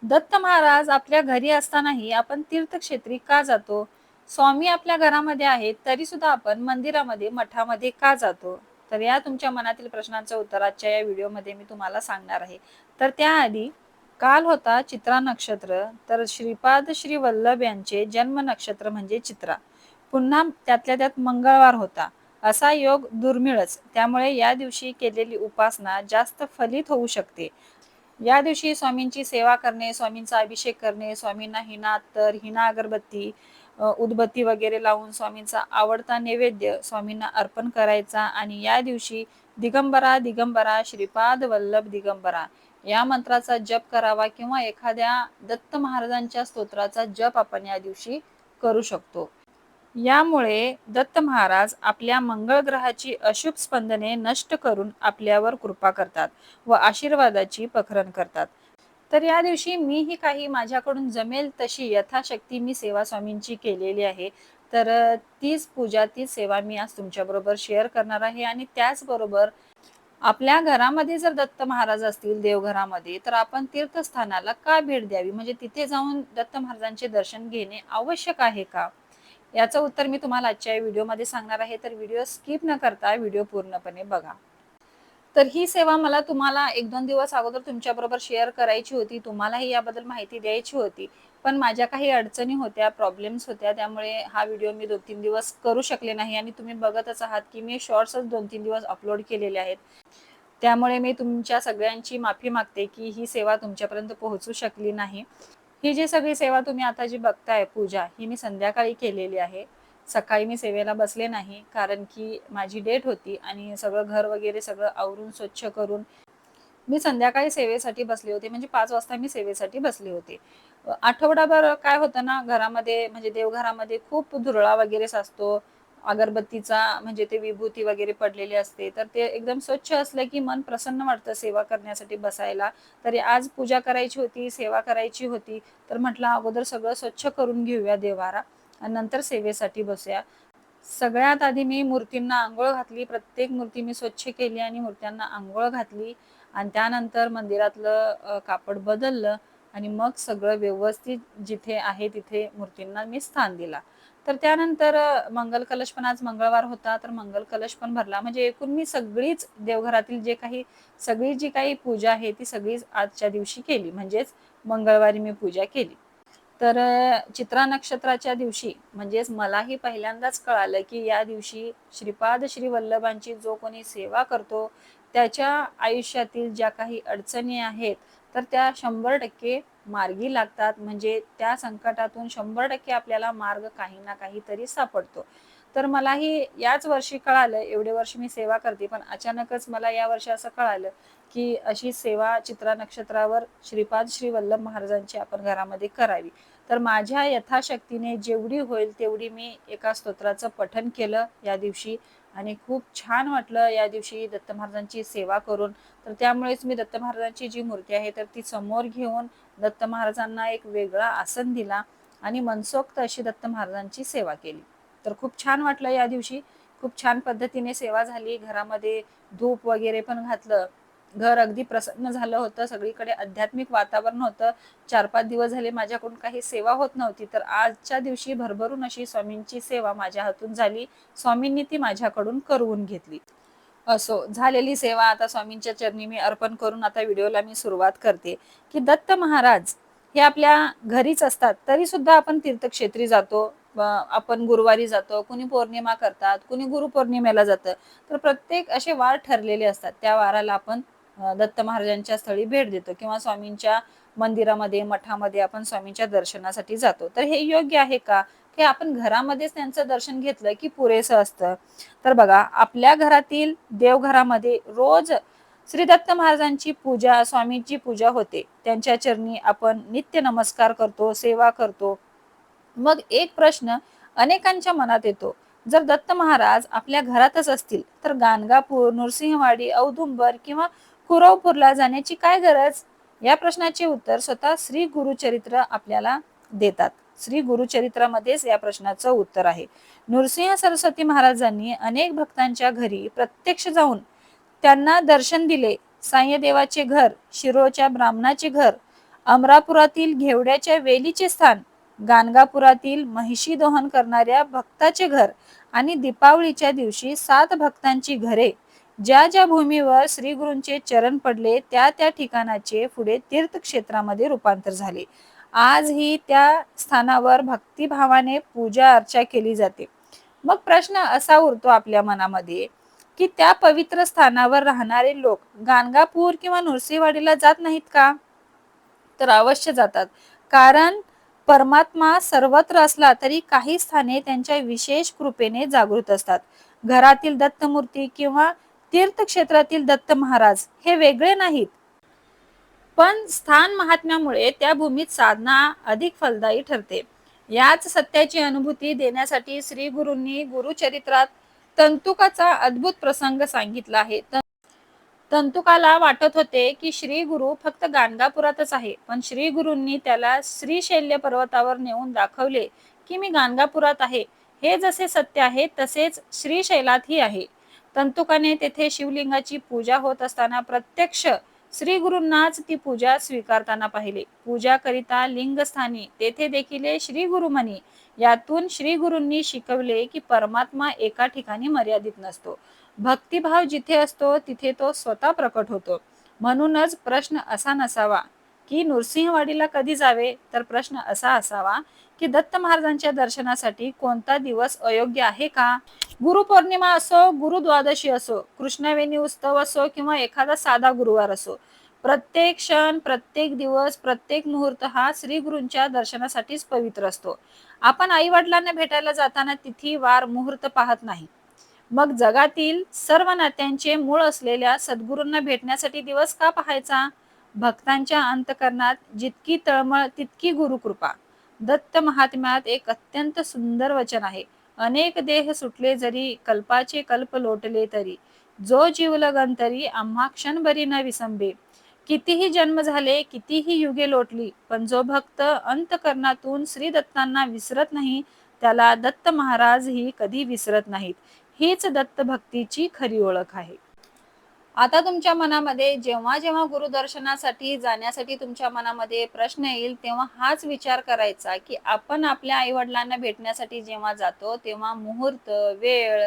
दत्त महाराज आपल्या घरी असतानाही आपण तीर्थक्षेत्री का जातो? स्वामी आपल्या घरामध्ये आहेत, तरी सुद्धा आपण मंदिरामध्ये, मठामध्ये का जातो? तर या तुमच्या मनातील प्रश्नांचं उत्तर आजच्या या व्हिडिओमध्ये मी तुम्हाला सांगणार आहे. तर त्याआधी काल होता चित्रा नक्षत्र, तर श्रीपाद श्री वल्लभ यांचे जन्म नक्षत्र म्हणजे चित्रा. पुन्हा त्यातल्या त्यात मंगळवार होता. असा योग दुर्मिळच. त्यामुळे या दिवशी केलेली उपासना जास्त फलित होऊ शकते. या दिवशी स्वामींची सेवा करणे, स्वामींचा अभिषेक करणे, स्वामींना हिना अत्तर, हिना अगरबत्ती, उदबत्ती वगैरे लावून स्वामींचा आवडता नैवेद्य स्वामींना अर्पण करायचा आणि या दिवशी दिगंबरा दिगंबरा श्रीपाद वल्लभ दिगंबरा या मंत्राचा जप करावा किंवा एखाद्या दत्त महाराजांच्या स्तोत्राचा जप आपण या दिवशी करू शकतो. यामुळे दत्त महाराज आपल्या मंगळ ग्रहाची अशुभ स्पंदने नष्ट करून आपल्यावर कृपा करतात व आशीर्वादाची प्रकरण करतात. तर या दिवशी मीही काही माझ्याकडून जमेल तशी यथाशक्ती मी सेवा स्वामींची केलेली आहे. तर तीच पूजा, तीच सेवा मी आज तुमच्याबरोबर शेअर करणार आहे आणि त्याचबरोबर आपल्या घरामध्ये जर दत्त महाराज असतील देवघरामध्ये, तर आपण तीर्थस्थानाला का भेट द्यावी? म्हणजे तिथे जाऊन दत्त महाराजांचे दर्शन घेणे आवश्यक आहे का? याचं उत्तर मी तुम्हाला आजच्या या व्हिडिओमध्ये सांगणार आहे. तर व्हिडिओ स्किप न करता व्हिडिओ पूर्णपणे बघा. तर ही सेवा मला तुम्हाला 1-2 दिवस अगोदर तुमच्याबरोबर शेअर करायची होती. तुम्हालाही याबद्दल माहिती द्यायची होती. पण माझ्या काही अडचणी होत्या, प्रॉब्लेम्स होत्या. त्यामुळे हा व्हिडिओ मी 2-3 दिवस करू शकले नाही आणि तुम्ही बघतच आहात, की मी शॉर्ट्सच 2-3 दिवस अपलोड केलेले आहेत. त्यामुळे मी तुमच्या सगळ्यांची माफी मागते, की ही सेवा तुमच्यापर्यंत पोहोचू शकली नाही. ही जी सगळी सेवा तुम्ही आता जी बघताय पूजा, ही मी संध्याकाळी केलेली आहे. सकाळी मी सेवेला बसले नाही, कारण की माझी डेट होती आणि सगळं घर वगैरे सगळं आवरून स्वच्छ करून मी संध्याकाळी सेवेसाठी बसले होते. म्हणजे 5 वाजता मी सेवेसाठी बसले होते. आठवडाभर काय होतं ना, घरामध्ये म्हणजे देवघरामध्ये खूप धुरळा वगैरे साचतो. अगरबत्तीचा म्हणजे ते विभूती वगैरे पडलेली असते. तर ते एकदम स्वच्छ असलं की मन प्रसन्न वाटतं सेवा करण्यासाठी बसायला. तरी आज पूजा करायची होती, सेवा करायची होती. तर म्हटलं अगोदर सगळं स्वच्छ करून घेऊया देव्हारा आणि नंतर सेवेसाठी बसूया. सगळ्यात आधी मी मूर्तींना अंघोळ घातली. प्रत्येक मूर्ती मी स्वच्छ केली आणि मूर्त्यांना अंघोळ घातली आणि त्यानंतर मंदिरातलं कापड बदललं आणि मग सगळं व्यवस्थित जिथे आहे तिथे मूर्तींना मी स्थान दिला. तर त्यानंतर मंगल कलश पण आज मंगळवार होता, तर मंगल कलश पण भरला. म्हणजे एकूण मी सगळीच देवघरातील सगळी जी काही पूजा आहे ती सगळीच आजच्या दिवशी केली. म्हणजेच मंगळवारी मी पूजा केली. तर चित्रा नक्षत्राच्या दिवशी म्हणजेच मलाही पहिल्यांदाच कळालं, की या दिवशी श्रीपाद श्री वल्लभांची जो कोणी सेवा करतो, त्याच्या आयुष्यातील ज्या काही अडचणी आहेत, तर त्या 100% मार्गी लागतात. म्हणजे त्या संकटातून 100% आपल्याला मार्ग काही ना काहीतरी सापडतो. तर मलाही याच वर्षी कळालं, एवढे वर्ष मी सेवा करते, पण अचानकच मला या वर्षी असं कळालं, की अशी सेवा चित्रा नक्षत्रावर श्रीपाद श्री वल्लभ महाराजांची आपण घरामध्ये करावी. तर माझ्या यथाशक्तीने जेवढी होईल तेवढी मी एका स्तोत्राचं पठण केलं या दिवशी आणि खूप छान वाटलं या दिवशी दत्त महाराजांची सेवा करून. तर त्यामुळेच मी दत्त महाराजांची जी मूर्ती आहे तर ती समोर घेऊन दत्त महाराजांना एक वेगळा आसन दिला आणि मनसोक्त अशी दत्त महाराजांची सेवा केली. तर खूप छान वाटलं या दिवशी. खूप छान पद्धतीने सेवा झाली. घरामध्ये धूप वगैरे पण घातलं. घर अगदी प्रसन्न झालं होतं. सगळीकडे आध्यात्मिक वातावरण होतं. 4-5 दिवस झाले माझ्याकडून काही सेवा होत नव्हती. तर आजच्या दिवशी भरभरून अशी स्वामींची सेवा माझ्या हातून झाली. स्वामींनी ती माझ्याकडून करवून घेतली. असो, झालेली सेवा आता स्वामींच्या चरणी मी अर्पण करून आता व्हिडिओला मी सुरुवात करते, की दत्त महाराज हे आपल्या घरीच असतात, तरी सुद्धा आपण तीर्थक्षेत्री जातो. आपण गुरुवारी जातो, कुणी पौर्णिमा करतात, कुणी गुरुपौर्णिमेला जातं. तर प्रत्येक असे वार ठरलेले असतात. त्या वाराला आपण दत्त महाराजांच्या स्थळी भेट देतो किंवा स्वामींच्या मंदिरामध्ये, मठामध्ये आपण स्वामींच्या दर्शनासाठी जातो. तर हे योग्य आहे का? की आपण घरामध्येच त्यांचं दर्शन घेतलं की पुरेसं असतं? तर बघा, आपल्या घरातील देवघरामध्ये रोज श्री दत्त महाराजांची पूजा, स्वामींची पूजा होते. त्यांच्या चरणी आपण नित्य नमस्कार करतो, सेवा करतो. मग एक प्रश्न अनेकांच्या मनात येतो, जर दत्त महाराज आपल्या घरातच असतील, तर गाणगापूर, नृसिंहवाडी, औदुंबर किंवा कुरवपूरला जाण्याची काय गरज? या प्रश्नाचे उत्तर स्वतः श्री गुरुचरित्र आपल्याला देतात. श्री गुरुचरित्रामध्येच या प्रश्नाचं उत्तर आहे. नृसिंह सरस्वती महाराजांनी अनेक भक्तांच्या घरी प्रत्यक्ष जाऊन त्यांना दर्शन दिले. साईदेवाचे घर, शिरोळच्या ब्राह्मणाचे घर अमरापुरातील घेवड्याच्या वेलीचे स्थान, गाणगापुरातील महिषी दोहन करणाऱ्या भक्ताचे घर आणि दीपावलीच्या दिवशी 7 भक्तांची घरे, ज्या ज्या भूमीवर श्री गुरूंचे चरण पडले त्या त्या ठिकाणाचे पुढे तीर्थक्षेत्रामध्ये रूपांतर झाले. आजही त्या स्थानावर भक्तिभावाने पूजा अर्चा केली जाते. मग प्रश्न असा उरतो आपल्या मनामध्ये की त्या पवित्र स्थानावर राहणारे लोक गाणगापूर किंवा नृसिंहवाडीला जात नाहीत का? तर अवश्य जातात. कारण परमात्मा सर्वत्र असला तरी काही स्थाने त्यांच्या विशेष कृपेने जागृत असतात. घरातील दत्तमूर्ती किंवा तीर्थक्षेत्रातील दत्त महाराज हे वेगळे नाहीत, पण स्थान महात्म्यामुळे त्या भूमीत साधना अधिक फलदायी ठरते. याच सत्याची अनुभूती देण्यासाठी श्री गुरूंनी गुरुचरित्रात तंतुकाचा अद्भुत प्रसंग सांगितला आहे. तंतुकाला वाटत होते की श्री गुरु फक्त गाणगापुरातच आहे, पण श्री गुरूंनी त्याला श्रीशैल्य पर्वतावर नेऊन दाखवले की मी गाणगापुरात आहे. हे जसे सत्य आहे तसेच श्रीशैलातही आहे. तंतुकाने तेथे शिवलिंगाची पूजा होत असताना प्रत्यक्ष श्री गुरूंनाच ती पूजा स्वीकारताना पाहिले. पूजा करिता लिंगस्थानी तेथे देखील श्री गुरु म्हणी. यातून श्री गुरूंनी शिकवले की परमात्मा एका ठिकाणी मर्यादित नसतो. भक्तिभाव जिथे असतो तिथे तो स्वतः प्रकट होतो. म्हणूनच प्रश्न असा नसावा की नृसिंहवाडीला कधी जावे, तर प्रश्न असा असावा की दत्त महाराजांच्या दर्शनासाठी कोणता दिवस अयोग्य आहे का? गुरुपौर्णिमा असो, गुरुद्वादशी असो, कृष्णवेणी उत्सव असो किंवा एखादा साधा गुरुवार असो, प्रत्येक क्षण, प्रत्येक दिवस, प्रत्येक मुहूर्त हा श्री गुरूंच्या दर्शनासाठीच पवित्र असतो. आपण आई वडिलांना भेटायला जाताना तिथी, वार, मुहूर्त पाहत नाही. मग जगातील सर्व नात्यांचे मूळ असलेल्या सद्गुरूंना भेटण्यासाठी दिवस का पाहायचा? भक्तांच्या अंतकरणात जितकी तळमळ तितकी गुरुकृपा. दत्त महात्म्यात एक अत्यंत सुंदर वचन आहे. अनेक देह सुटले जरी, कल्पाचे कल्प लोटले तरी, जो जीवल गंतरी आम्हा क्षणभरी न विसंबे. कितीही जन्म झाले, कितीही युगे लोटली, पण जो भक्त अंतकरणातून श्री दत्तांना विसरत नाही त्याला दत्त महाराज ही कधी विसरत नाहीत. हीच दत्त भक्तीची खरी ओळख आहे. आता तुमच्या मनामध्ये जेव्हा जेव्हा गुरुदर्शनासाठी जाण्यासाठी तुमच्या मनामध्ये प्रश्न येईल तेव्हा हाच विचार करायचा की आपण आपल्या आई वडिलांना भेटण्यासाठी जेव्हा जातो तेव्हा मुहूर्त, वेळ,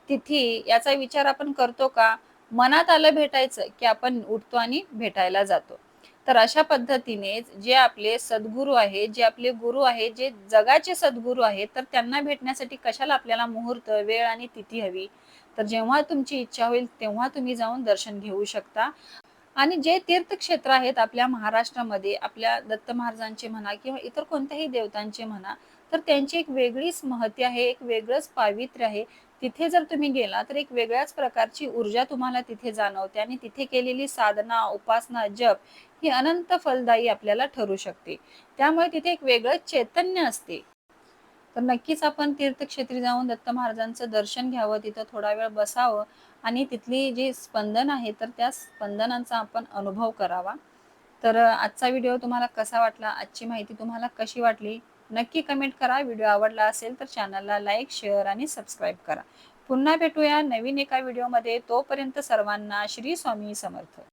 तिथी याचा विचार आपण करतो का? मनात आलं भेटायचं की आपण उठतो आणि भेटायला जातो. तर अशा पद्धतीने जे आपले सद्गुरू आहेत, जे आपले गुरु आहेत, जे जगाचे सद्गुरू आहेत, तर त्यांना भेटण्यासाठी कशाला आपल्याला मुहूर्त, वेळ आणि तिथी हवी? तर जेव्हा तुमची इच्छा होईल तेव्हा तुम्ही जाऊन दर्शन घेऊ शकता. आणि जे तीर्थक्षेत्र आहेत आपल्या महाराष्ट्रामध्ये, आपल्या दत्त महाराजांचे म्हणा किंवा इतर कोणत्याही देवतांचे म्हणा, तर त्यांची एक वेगळीच महती आहे, एक वेगळंच पावित्र्य आहे. तिथे जर तुम्ही गेला तर एक वेगळ्याच प्रकारची ऊर्जा तुम्हाला तिथे जाणवते आणि तिथे केलेली साधना, उपासना, जप ही अनंत फलदायी आपल्याला ठरू शकते. त्यामुळे तिथे एक वेगळं चैतन्य असते. तर नक्कीच आपण तीर्थक्षेत्री जाऊन दत्त महाराजांचं दर्शन घ्यावं, तिथं थोडा वेळ बसावं आणि तिथली जी स्पंदन आहे तर त्या स्पंदनांचा आपण अनुभव करावा. तर आजचा व्हिडिओ तुम्हाला कसा वाटला, आजची माहिती तुम्हाला कशी वाटली, नक्की कमेंट करा. व्हिडिओ आवडला असेल तर चॅनलला लाईक, शेअर आणि सबस्क्राईब करा. पुन्हा भेटूया नवीन एका व्हिडिओमध्ये. तोपर्यंत सर्वांना श्री स्वामी समर्थ.